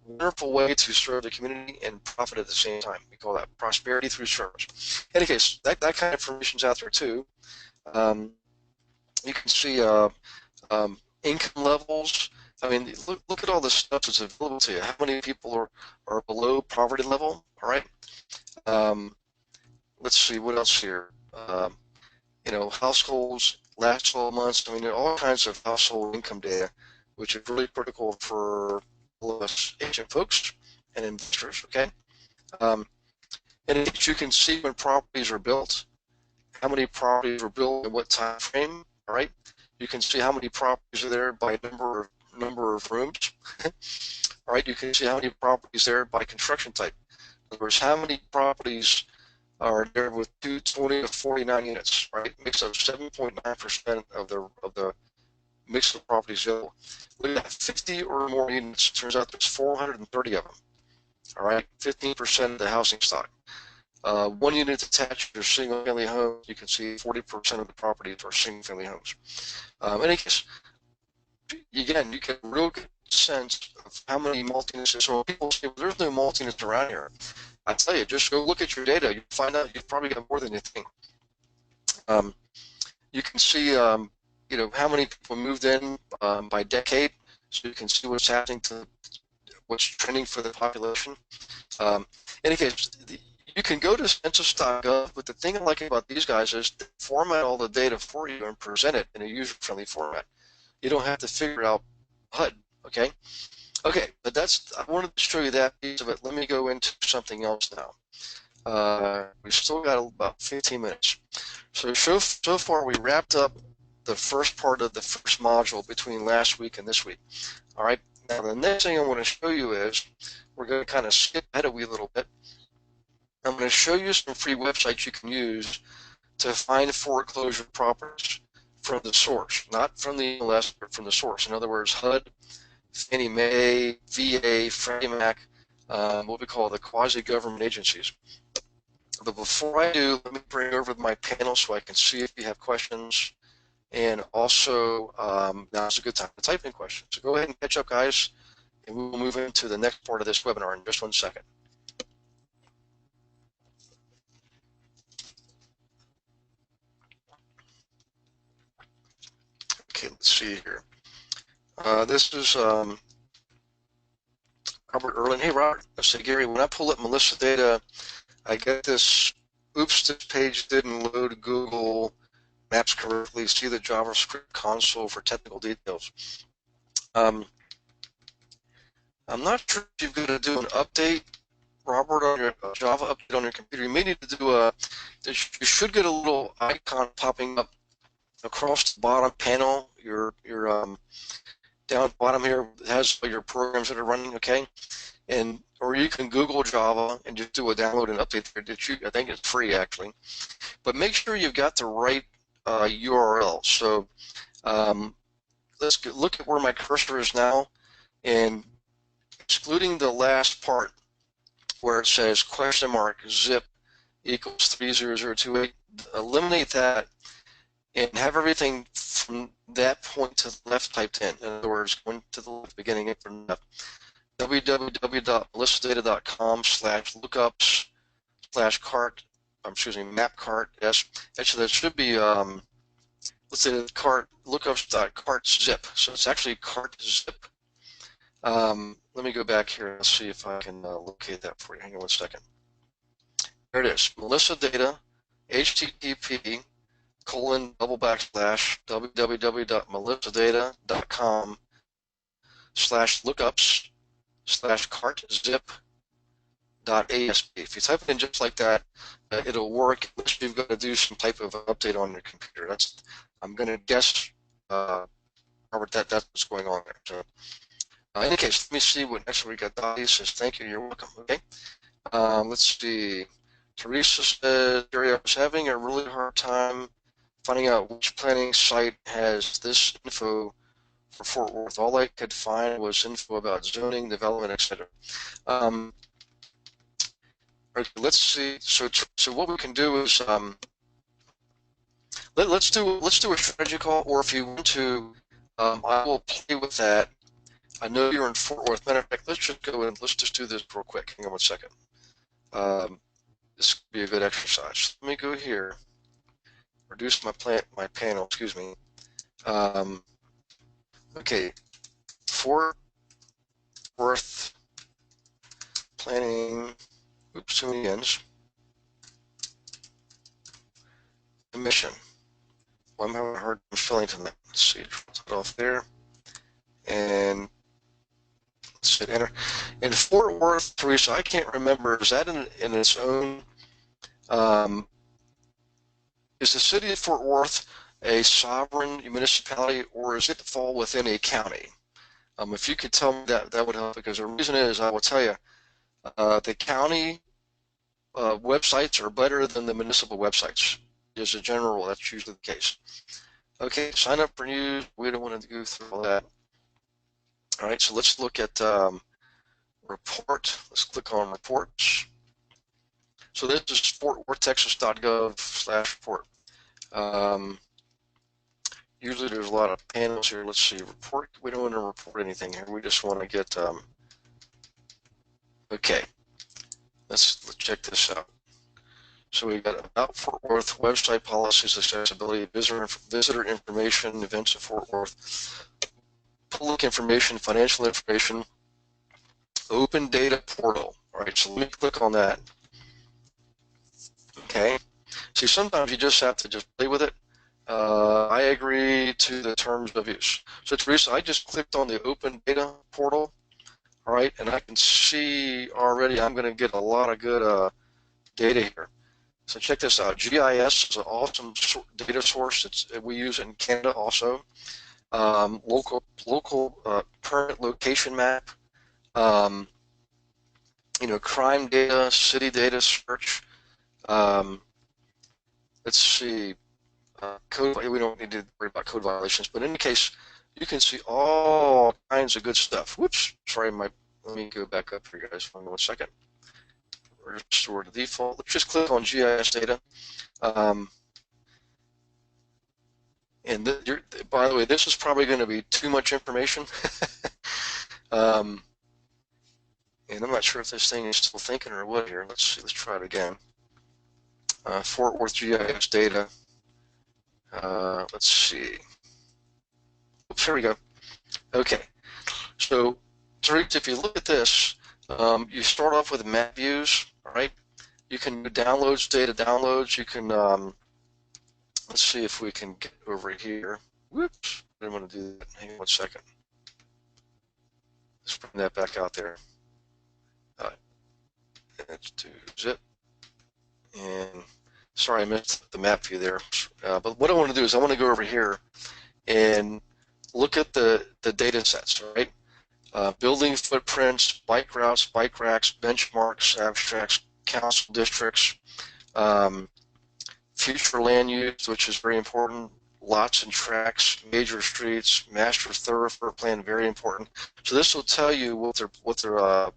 Wonderful way to serve the community and profit at the same time. We call that prosperity through service. In any case, that kind of information's out there too. You can see income levels. I mean, look at all the stuff that's available to you. How many people are below poverty level? All right. let's see what else here. You know, households last 12 months. I mean, there are all kinds of household income data, which is really critical for all of us agent folks and investors. Okay, and you can see when properties are built, how many properties were built in what time frame. All right, you can see how many properties are there by number of rooms. All right, you can see how many properties there by construction type. In other words, how many properties are there with 220 to 49 units, right? Makes up 7.9% of the mix of properties available. Look at that, 50 or more units. Turns out there's 430 of them. All right, 15% of the housing stock. 1 unit detached or single-family homes. You can see 40% of the properties are single-family homes. In any case, again, you get a real good sense of how many multi-units. So when people say, well, there's no multi-units around here, I tell you, just go look at your data. You find out you've probably got more than you think. You can see, you know, how many people moved in by decade, so you can see what's happening to what's trending for the population. In any case, you can go to census.gov, but the thing I like about these guys is they format all the data for you and present it in a user-friendly format. You don't have to figure out HUD. Okay. Okay, but I wanted to show you that piece of it. Let me go into something else now. We've still got about 15 minutes. So far we wrapped up the first part of the first module between last week and this week. All right, now the next thing I want to show you is we're going to kind of skip ahead a wee little bit. I'm going to show you some free websites you can use to find foreclosure properties from the source, not from the MLS, but from the source. In other words, HUD, Fannie Mae, VA, Freddie Mac, what we call the quasi-government agencies. But before I do, let me bring over my panel so I can see if you have questions. And also, now's a good time to type in questions. So go ahead and catch up, guys, and we will move into the next part of this webinar in just 1 second. Okay, let's see here. This is Robert Erlin. Hey, Robert. I say, Gary, when I pull up Melissa data, I get this, oops, this page didn't load Google Maps correctly. See the JavaScript console for technical details. I'm not sure if you're going to do an update, Robert, on your Java update on your computer. You may need to do you should get a little icon popping up across the bottom panel. Your down at the bottom here has your programs that are running, okay? Or you can Google Java and just do a download and update there. I think it's free, actually. But make sure you've got the right URL. So let's look at where my cursor is now, and excluding the last part where it says $zip equals 30028, eliminate that and have everything from that point to the left typed in. In other words, going to the left, beginning it from left. www.melissadata.com/lookups/cart, map cart. Yes, actually that should be let's say the cart lookups.cart.zip. So it's actually cart.zip. Let me go back here and see if I can locate that for you. Hang on 1 second. There it is. Melissa data, http://www.melissadata.com/lookups/cart.zip.asp. If you type it in just like that, it'll work unless you've got to do some type of update on your computer. I'm going to guess, Robert, that's what's going on there. So, in any case, let me see what next we got. Dottie says, thank you, you're welcome. Okay. Let's see. Teresa says, Gary, I was having a really hard time finding out which planning site has this info for Fort Worth. All I could find was info about zoning, development, etc. Okay, let's see. So what we can do is let's do a strategy call, or if you want to, I will play with that. I know you're in Fort Worth. Matter of fact, let's just go and let's just do this real quick. Hang on 1 second. This could be a good exercise. Let me go here. Reduce my panel. Excuse me. Okay, Fort Worth planning. Oops, too many ends. Commission. Well, I'm having a hard time filling tonight. Let's see, put it off there. And let's hit enter. In Fort Worth, Teresa, I can't remember, is that in its own, is the city of Fort Worth a sovereign municipality, or does it fall within a county? If you could tell me that, that would help, because the reason is, I will tell you, the county websites are better than the municipal websites. As a general rule, that's usually the case. Okay, sign up for news. We don't want to go through all that. All right, so let's look at report. Let's click on reports. So this is fortworthtexas.gov/report. Usually there's a lot of panels here. Let's see, report. We don't want to report anything here. We just want to get, okay, let's check this out. So we've got about Fort Worth, website policies, accessibility, visitor information, events of Fort Worth, public information, financial information, open data portal. All right, so let me click on that. Okay, see, sometimes you just have to just play with it. I agree to the terms of use. So Teresa, I just clicked on the open data portal, all right, and I can see already I'm going to get a lot of good data here. So check this out. GIS is an awesome data source that we use in Canada also. Local permit location map, you know, crime data, city data search. Let's see. Code, we don't need to worry about code violations, but in any case, you can see all kinds of good stuff. Whoops, sorry, let me go back up here, guys, for 1 second. Restore to default. Let's just click on GIS data. And by the way, this is probably going to be too much information. And I'm not sure if this thing is still thinking or what here. Let's see, let's try it again. Fort Worth GIS data. Let's see. Oops, here we go. Okay, so Tariq, if you look at this, you start off with map views, all right? You can do downloads, data downloads. You can, let's see if we can get over here. Whoops, I didn't want to do that. Hang on 1 second. Let's bring that back out there. Let's do zip. And sorry, I missed the map view there. But what I want to do is I want to go over here and look at the data sets, all right? Building footprints, bike routes, bike racks, benchmarks, abstracts, council districts, future land use, which is very important, lots and tracks, major streets, master thoroughfare plan, very important. So this will tell you what they're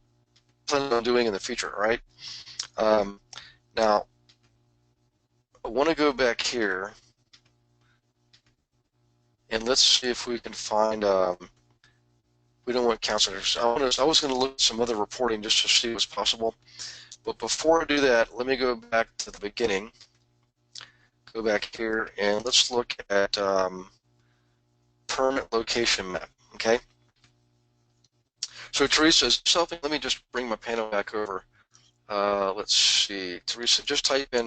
planning on doing in the future, all right? Now, I want to go back here and let's see if we can find, we don't want counselors. I was going to look at some other reporting just to see what's possible. But before I do that, let me go back to the beginning. Go back here and let's look at permit location map, okay? So Teresa, let me just bring my panel back over. Let's see, Teresa, just type in,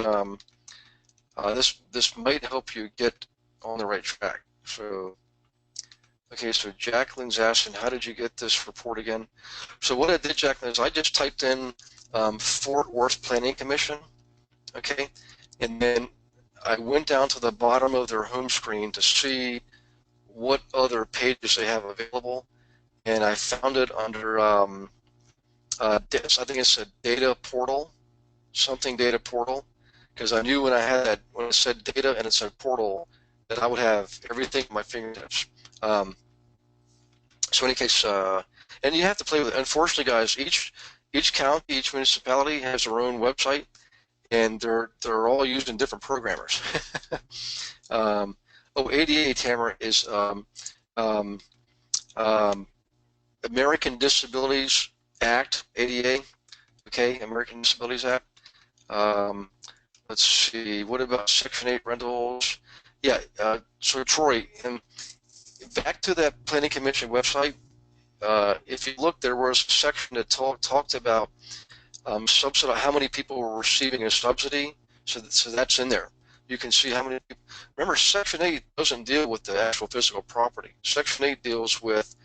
this might help you get on the right track. So, okay, so Jacqueline's asking, how did you get this report again? So what I did, Jacqueline, is I just typed in Fort Worth Planning Commission, okay? And then I went down to the bottom of their home screen to see what other pages they have available. And I found it under, I think it said data portal, something data portal, because I knew when I had that, when it said data and it said portal, that I would have everything at my fingertips. So in any case, and you have to play with it. Unfortunately, guys, each county, each municipality has their own website, and they're all used in different programmers. ADA Tamara is American Disabilities Act, ADA, okay, American Disabilities Act. Let's see, what about Section 8 rentals? Yeah, so Troy, and back to that Planning Commission website, if you look, there was a section that talked about how many people were receiving a subsidy, so that's in there. You can see how many people. Remember, Section 8 doesn't deal with the actual physical property. Section 8 deals with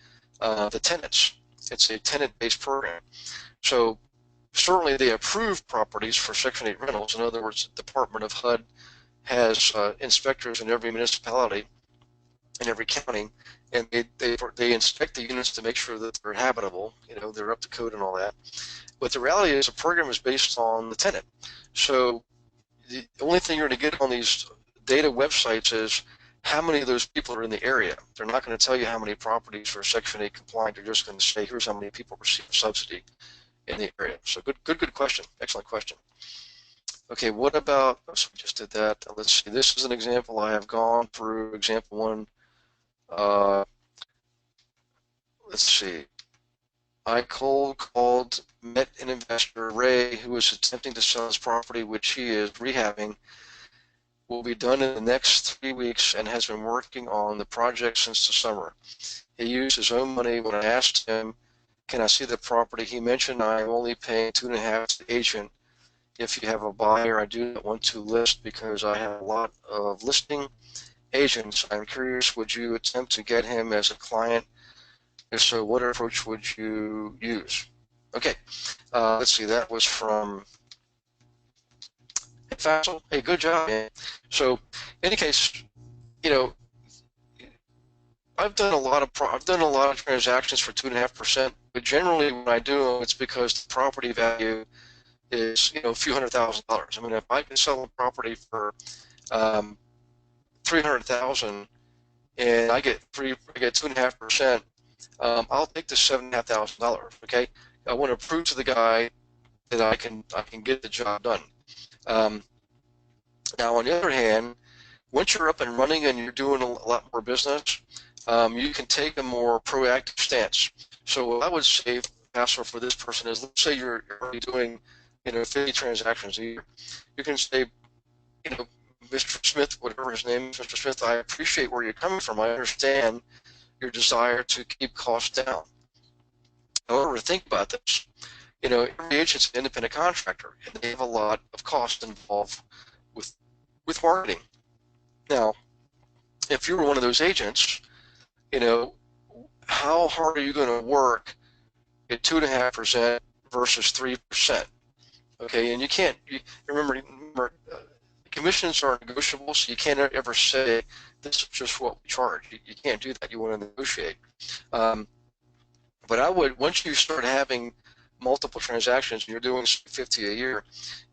the tenants. It's a tenant-based program. So certainly they approve properties for Section 8 rentals. In other words, the Department of HUD has inspectors in every municipality, in every county, and they inspect the units to make sure that they're habitable, they're up to code and all that. But the reality is the program is based on the tenant. So the only thing you're going to get on these data websites is how many of those people are in the area. They're not going to tell you how many properties are Section 8 compliant. They're just going to say, here's how many people receive subsidy in the area. So good question. Excellent question. Okay, what about, so we just did that. Let's see, this is an example. I have gone through example one. Let's see. I called, met an investor, Ray, who was attempting to sell his property, which he is rehabbing. Will be done in the next 3 weeks and has been working on the project since the summer. He used his own money. When I asked him, can I see the property, he mentioned I'm only paying $2.5 to the agent. If you have a buyer, I do not want to list because I have a lot of listing agents. I'm curious, would you attempt to get him as a client? If so, what approach would you use? Okay, let's see, that was from Fassel. Hey, good job, man. So, in any case, I've done a lot of transactions for 2.5%, but generally when I do them, it's because the property value is a few $100,000. I mean, if I can sell a property for $300,000 and I get 2.5%, I'll take the $7,500. Okay, I want to prove to the guy that I can get the job done. Now, on the other hand, once you're up and running and you're doing a lot more business, you can take a more proactive stance. So what I would say, Pastor, for this person is, let's say you're already doing 50 transactions a year. You can say, Mr. Smith, whatever his name is, Mr. Smith, I appreciate where you're coming from. I understand your desire to keep costs down. However, think about this. Every agent's an independent contractor, and they have a lot of costs involved with marketing. Now, if you were one of those agents, how hard are you going to work at 2.5% versus 3%? Okay, and you can't. Remember, commissions are negotiable, so you can't ever say this is just what we charge. You can't do that. You want to negotiate. But I would, once you start having multiple transactions and you're doing 50 a year,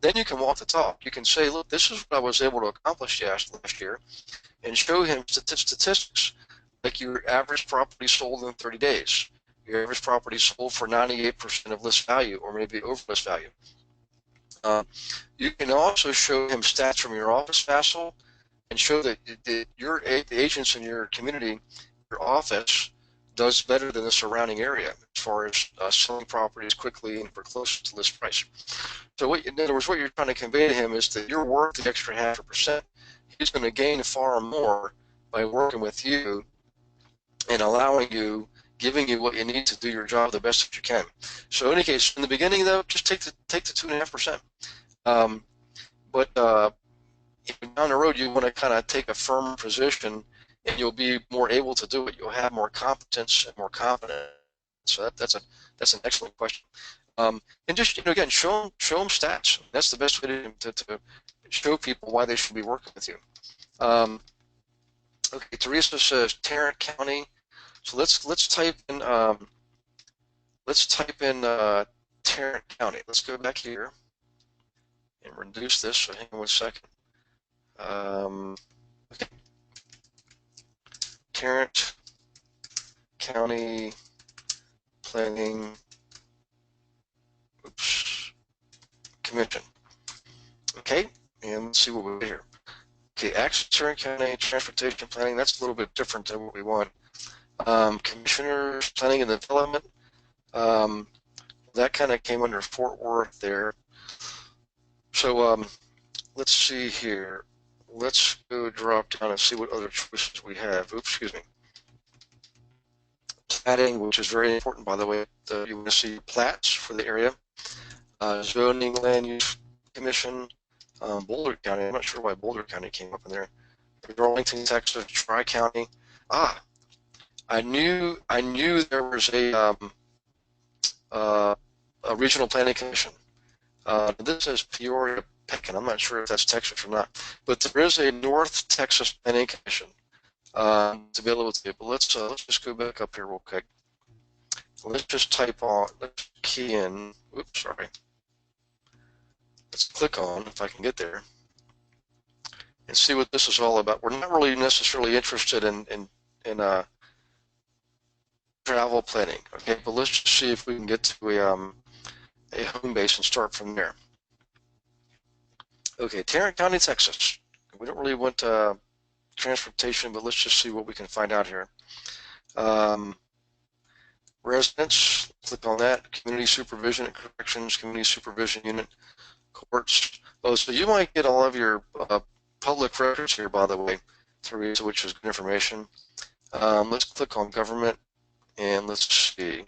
then you can walk the talk. You can say, look, this is what I was able to accomplish last year, and show him statistics. Like your average property sold in 30 days. Your average property sold for 98% of list value, or maybe over list value. You can also show him stats from your office, Fassel, and show that the agents in your community, your office, does better than the surrounding area as far as selling properties quickly and for close to list price. So in other words, what you're trying to convey to him is that you're worth the extra 0.5%. He's going to gain far more by working with you and giving you what you need to do your job the best that you can. So in any case, in the beginning though, just take the 2.5%. But down the road, you want to kind of take a firm position, and you'll be more able to do it. You'll have more competence and more confidence. So that's an excellent question. And just again, show them stats. That's the best way to show people why they should be working with you. Okay, Teresa says Tarrant County. So let's type in Tarrant County. Let's go back here and reduce this. So hang on 1 second. Okay. Tarrant County Planning Commission. Okay, and let's see what we get here. Okay, Access Tarrant County Transportation Planning. That's a little bit different than what we want. Commissioners Planning and Development. That kind of came under Fort Worth there. So let's see here. Let's go drop down and see what other choices we have. Oops, excuse me. Platting, which is very important, by the way. You want to see plats for the area. Zoning, Land Use Commission, Boulder County. I'm not sure why Boulder County came up in there. Darlington, Texas, Tri-County. Ah, I knew there was a regional planning commission. This is Peoria, Pekin. I'm not sure if that's Texas or not, but there is a North Texas Planning Commission to be able to. But let's just go back up here real quick. Let's just let's key in. Oops, sorry. Let's click on, if I can get there, and see what this is all about. We're not really necessarily interested in travel planning, okay? But let's just see if we can get to a home base and start from there. Okay, Tarrant County, Texas. We don't really want transportation, but let's just see what we can find out here. Residents, click on that. Community supervision and corrections, community supervision unit, courts. Oh, so you might get all of your public records here, by the way, through Reese, which is good information. Let's click on government, and let's see.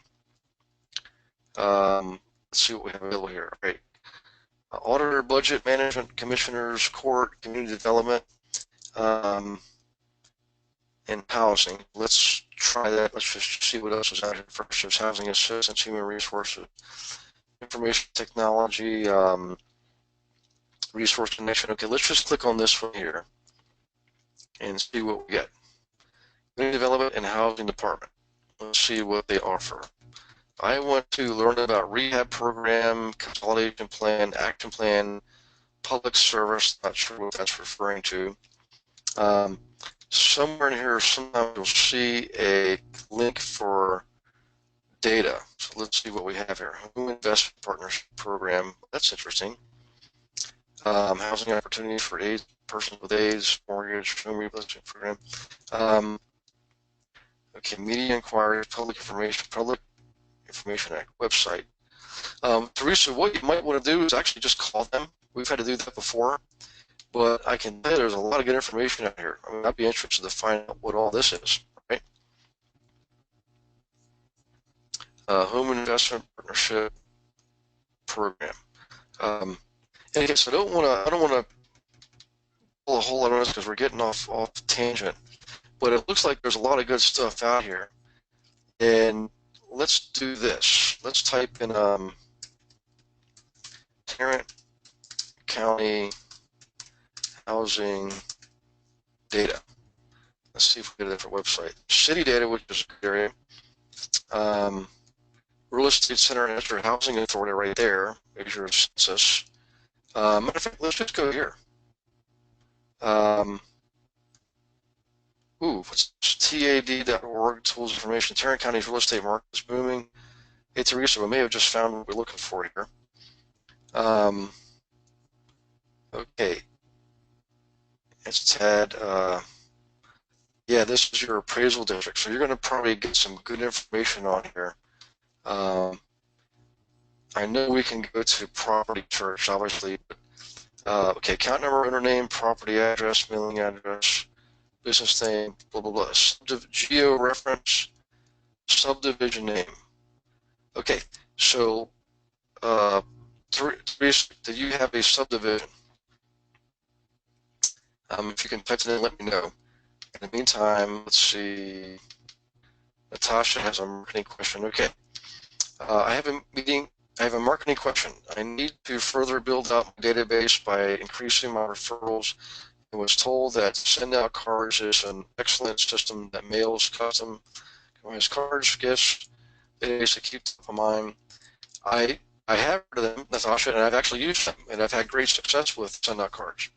Let's see what we have available here. All right. Auditor, budget management, commissioners, court, community development, and housing. Let's try that. Let's just see what else is out here first. There's housing assistance, human resources, information technology, resource connection. Okay, let's just click on this one here and see what we get. Community development and housing department. Let's see what they offer. I want to learn about rehab program, consolidation plan, action plan, public service. Not sure what that's referring to. Somewhere in here, sometimes you'll see a link for data. So let's see what we have here. Home Investment Partnership Program. That's interesting. Housing opportunities for AIDS, persons with AIDS, mortgage, home replacement program. Okay, media inquiries, Public Information Act website. Teresa, what you might want to do is actually just call them. We've had to do that before, but I can tell you there's a lot of good information out here. I mean, I'd be interested to find out what all this is, right? Home Investment Partnership Program. And I guess I don't want to pull a whole lot on this because we're getting off tangent, but it looks like there's a lot of good stuff out here. And let's do this. Let's type in Tarrant County housing data. Let's see if we get a different website. City data, which is a good area. Real Estate Center and Extra Housing Authority right there. There's your census. Matter of fact, let's just go here. What's TAD.org, tools information. Tarrant County's real estate market is booming. Hey, Teresa, we may have just found what we're looking for here. Okay. It's TAD. Yeah, this is your appraisal district. So you're going to probably get some good information on here. I know we can go to property search, obviously. But, okay, account number, owner name, property address, mailing address, business name, blah, blah, blah. Geo reference, subdivision name. Okay, so Teresa, do you have a subdivision? If you can type it in, let me know. In the meantime, let's see. Natasha has a marketing question. Okay. I have a marketing question. I need to further build out my database by increasing my referrals. I was told that Send Out Cards is an excellent system that mails custom cards, gifts, database to keep top of mind. I have heard of them, Natasha, and I've actually used them, and I've had great success with Send Out Cards.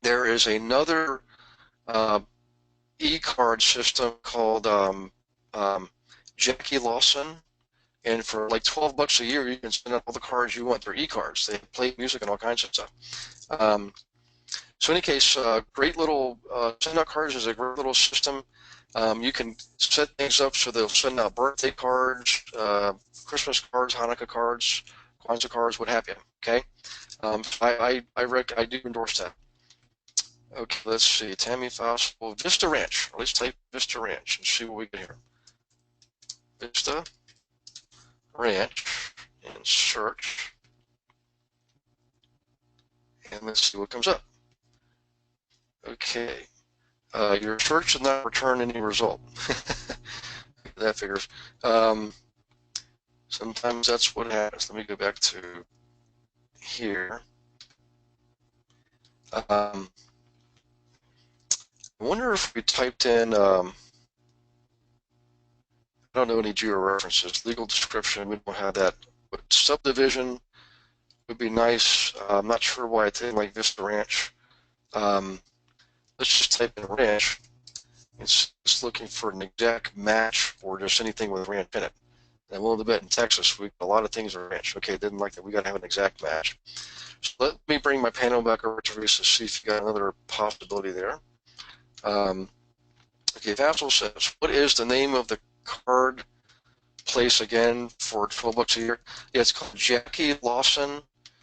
There is another e-card system called Jackie Lawson, and for like $12 a year, you can send out all the cards you want. They're e-cards. They play music and all kinds of stuff. So in any case, great little Send Out Cards is a great little system. You can set things up so they'll send out birthday cards, Christmas cards, Hanukkah cards, Kwanzaa cards, what have you. Okay, I do endorse that. Okay, let's see. Tammy Fossil, Vista Ranch. Let's type Vista Ranch and see what we get here. Vista Ranch and search. and let's see what comes up. Okay, your search did not return any result. That figures. Sometimes that's what happens. Let me go back to here. I wonder if we typed in, I don't know any georeferences, legal description, we don't have that, but subdivision would be nice. I'm not sure why it didn't like Vista Ranch. Let's just type in ranch. It's looking for an exact match or just anything with ranch in it. And I'm willing to bet in Texas, a lot of things are ranch. Okay, didn't like that. We got to have an exact match. So let me bring my panel back over to Reese to see if you got another possibility there. Okay, Vassal says, what is the name of the card place again for $12 a year? Yeah, it's called Jackie Lawson.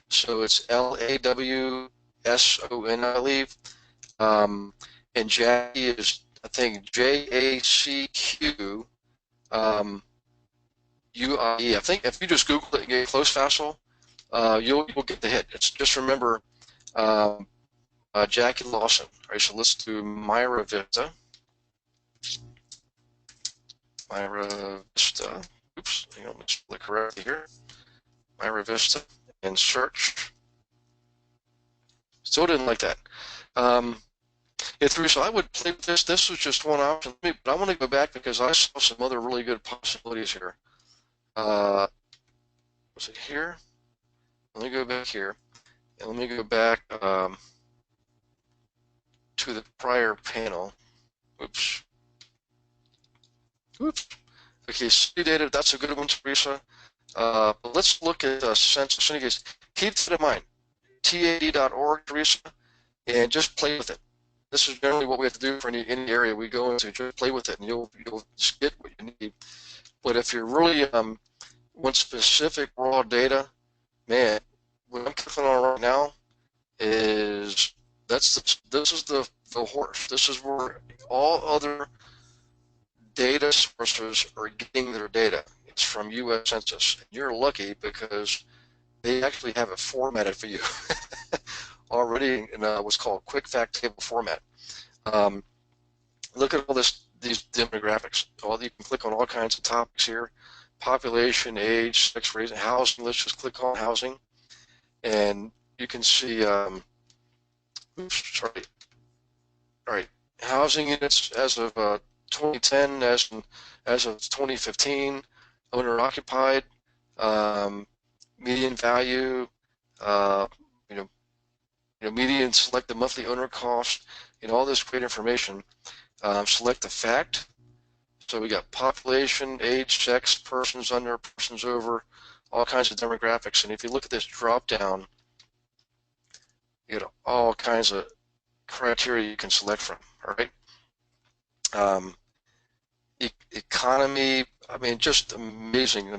So it's Lawson, I believe. And Jackie is, I think, JACQ UIE. I think if you just Google it and get close Vassal, you'll get the hit. It's just remember Jackie Lawson. All right, so let's do Myra Vista. Myra Vista. Oops, hang on, let's click correctly here. Myra Vista and search. Still didn't like that. So I would play with this. This was just one option, but I want to go back because I saw some other really good possibilities here. Was it here? Let me go back here, and let me go back to the prior panel. Oops. Oops. Okay, city data, that's a good one, Teresa. But let's look at census. In any case, keep that in mind. tad.org, Teresa, and just play with it. This is generally what we have to do for any area we go into. Just play with it, and you'll just get what you need. But if you're really want specific raw data, man, what I'm clicking on right now is this is the horse. This is where all other data sources are getting their data. It's from U.S. Census. You're lucky because they actually have it formatted for you already in what's called quick fact table format. Look at all these demographics. You can click on all kinds of topics here: population, age, sex, race, housing. Let's just click on housing, and you can see. Oops, sorry. All right, housing units as of 2010, as of 2015, owner occupied, median value, median, select the monthly owner cost, all this great information. Select the fact. So we got population, age, sex, persons under, persons over, all kinds of demographics. And if you look at this drop down, you get all kinds of criteria you can select from. All right. Economy, I mean, just amazing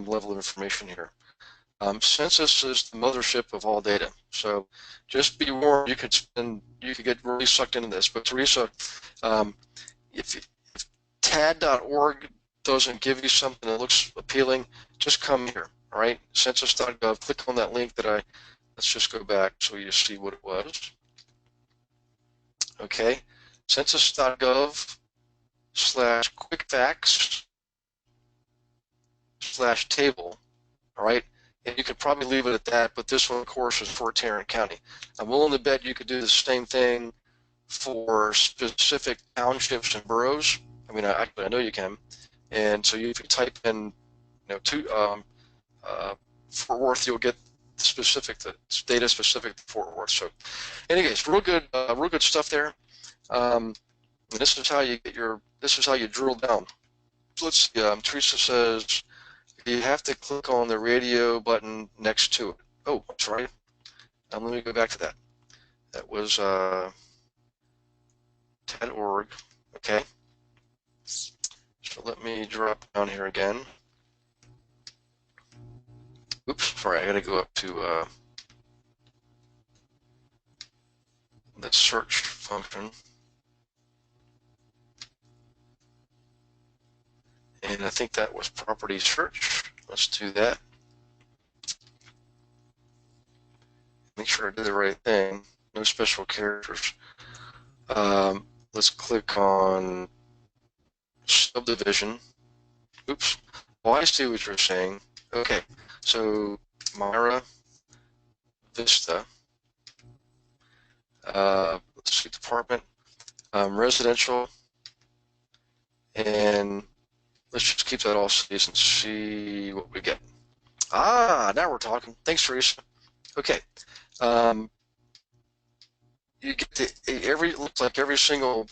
level of information here. Census is the mothership of all data. So just be warned, you could get really sucked into this. But Teresa, if tad.org doesn't give you something that looks appealing, just come here. All right, census.gov. Click on that link let's just go back so you see what it was. Okay, census.gov/quickfacts/table. All right, and you could probably leave it at that, but this one, of course, is for Tarrant County. I'm willing to bet you could do the same thing for specific townships and boroughs. I mean, I know you can. And so if you type in, Fort Worth, you'll get the data specific to Fort Worth. So, anyways, real good stuff there. And this is how you drill down. So let's see. Teresa says you have to click on the radio button next to it. Oh, that's right. Let me go back to that. That was tad.org. Okay. So let me drop down here again. Oops, sorry, I gotta go up to the search function. And I think that was property search. Let's do that. make sure I did the right thing. No special characters. Let's click on subdivision. Oops. Oh, I see what you're saying. Okay, so Myra Vista. Let's see, department, residential, and let's just keep that all cities and see what we get. Ah, now we're talking. Thanks, Reese. Okay. You get looks like every single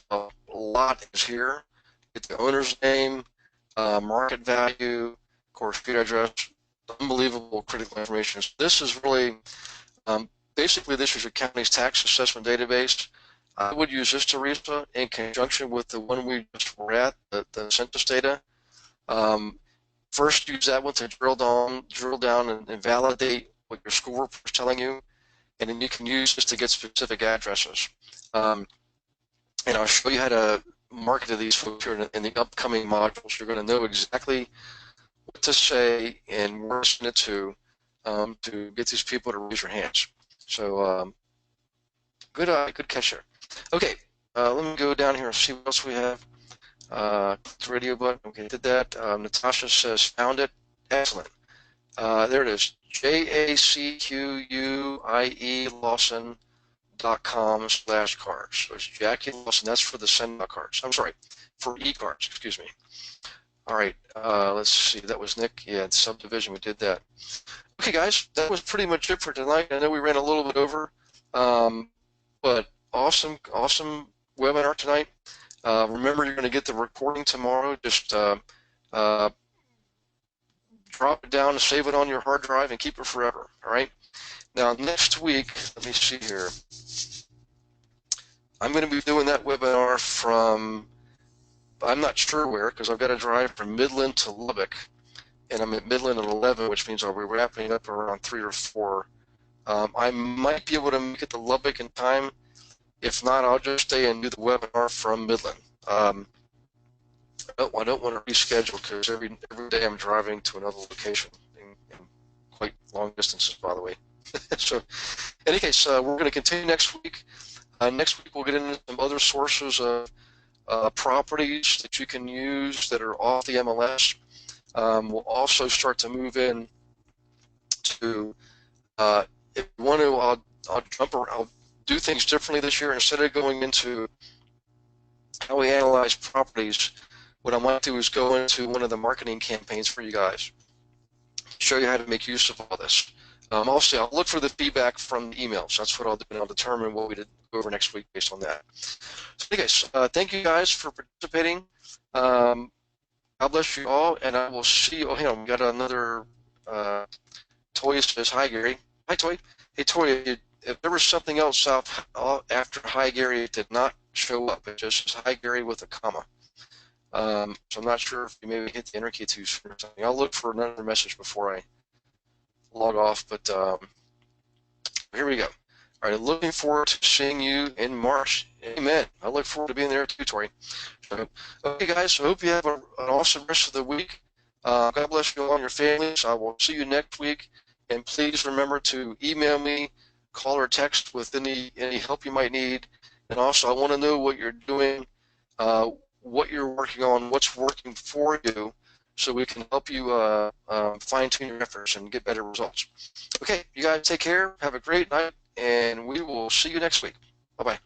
lot is here. Get the owner's name, market value, of course, street address, unbelievable critical information. So this is really, basically, this is your county's tax assessment database. I would use this, Teresa, in conjunction with the one we just were at, the census data. First, use that one to drill down and validate what your school report is telling you, and then you can use this to get specific addresses. And I'll show you how to market to these folks here in the upcoming modules. You're going to know exactly what to say and where to send it to get these people to raise your hands. So good catch there. Okay, let me go down here and see what else we have. Click the radio button. Okay, did that. Natasha says found it. Excellent. There it is. JACQUIE Lawson.com/cards. So it's Jackie Lawson. That's for the send out cards. I'm sorry, for e-cards. Excuse me. All right. Let's see. That was Nick. Yeah, subdivision. We did that. Okay, guys. That was pretty much it for tonight. I know we ran a little bit over, but awesome webinar tonight. Remember, you're going to get the recording tomorrow. Just drop it down and save it on your hard drive and keep it forever. All right. Now, next week, let me see here. I'm going to be doing that webinar from, I'm not sure where, because I've got to drive from Midland to Lubbock, and I'm at Midland at 11, which means I'll be wrapping up around 3 or 4. I might be able to make it to Lubbock in time. If not, I'll just stay and do the webinar from Midland. I don't want to reschedule because every day I'm driving to another location, in quite long distances, by the way. So, in any case, we're going to continue next week. Next week we'll get into some other sources of properties that you can use that are off the MLS. We'll also start to move in to, if you want to, I'll do things differently this year. Instead of going into how we analyze properties, what I might do is go into one of the marketing campaigns for you guys, show you how to make use of all this. Also, I'll look for the feedback from the emails. That's what I'll do, and I'll determine what we did go over next week based on that. So, anyways, thank you guys for participating. God bless you all, and I will see you. Oh, hang on, we got another. Toy says, hi, Gary. Hi, Toy. Hey, Toy, if there was something else after hi, Gary, it did not show up. It just says hi, Gary, with a comma. So I'm not sure if you maybe hit the enter key too soon or something. I'll look for another message before I log off, but here we go. All right, looking forward to seeing you in March. Amen. I look forward to being there too, Tori. So, okay, guys, I hope you have an awesome rest of the week. God bless you all and your families. I will see you next week. And please remember to email me, call or text with any help you might need. And also, I want to know what you're doing, what you're working on, what's working for you, so we can help you fine-tune your efforts and get better results. Okay, you guys take care. Have a great night, and we will see you next week. Bye-bye.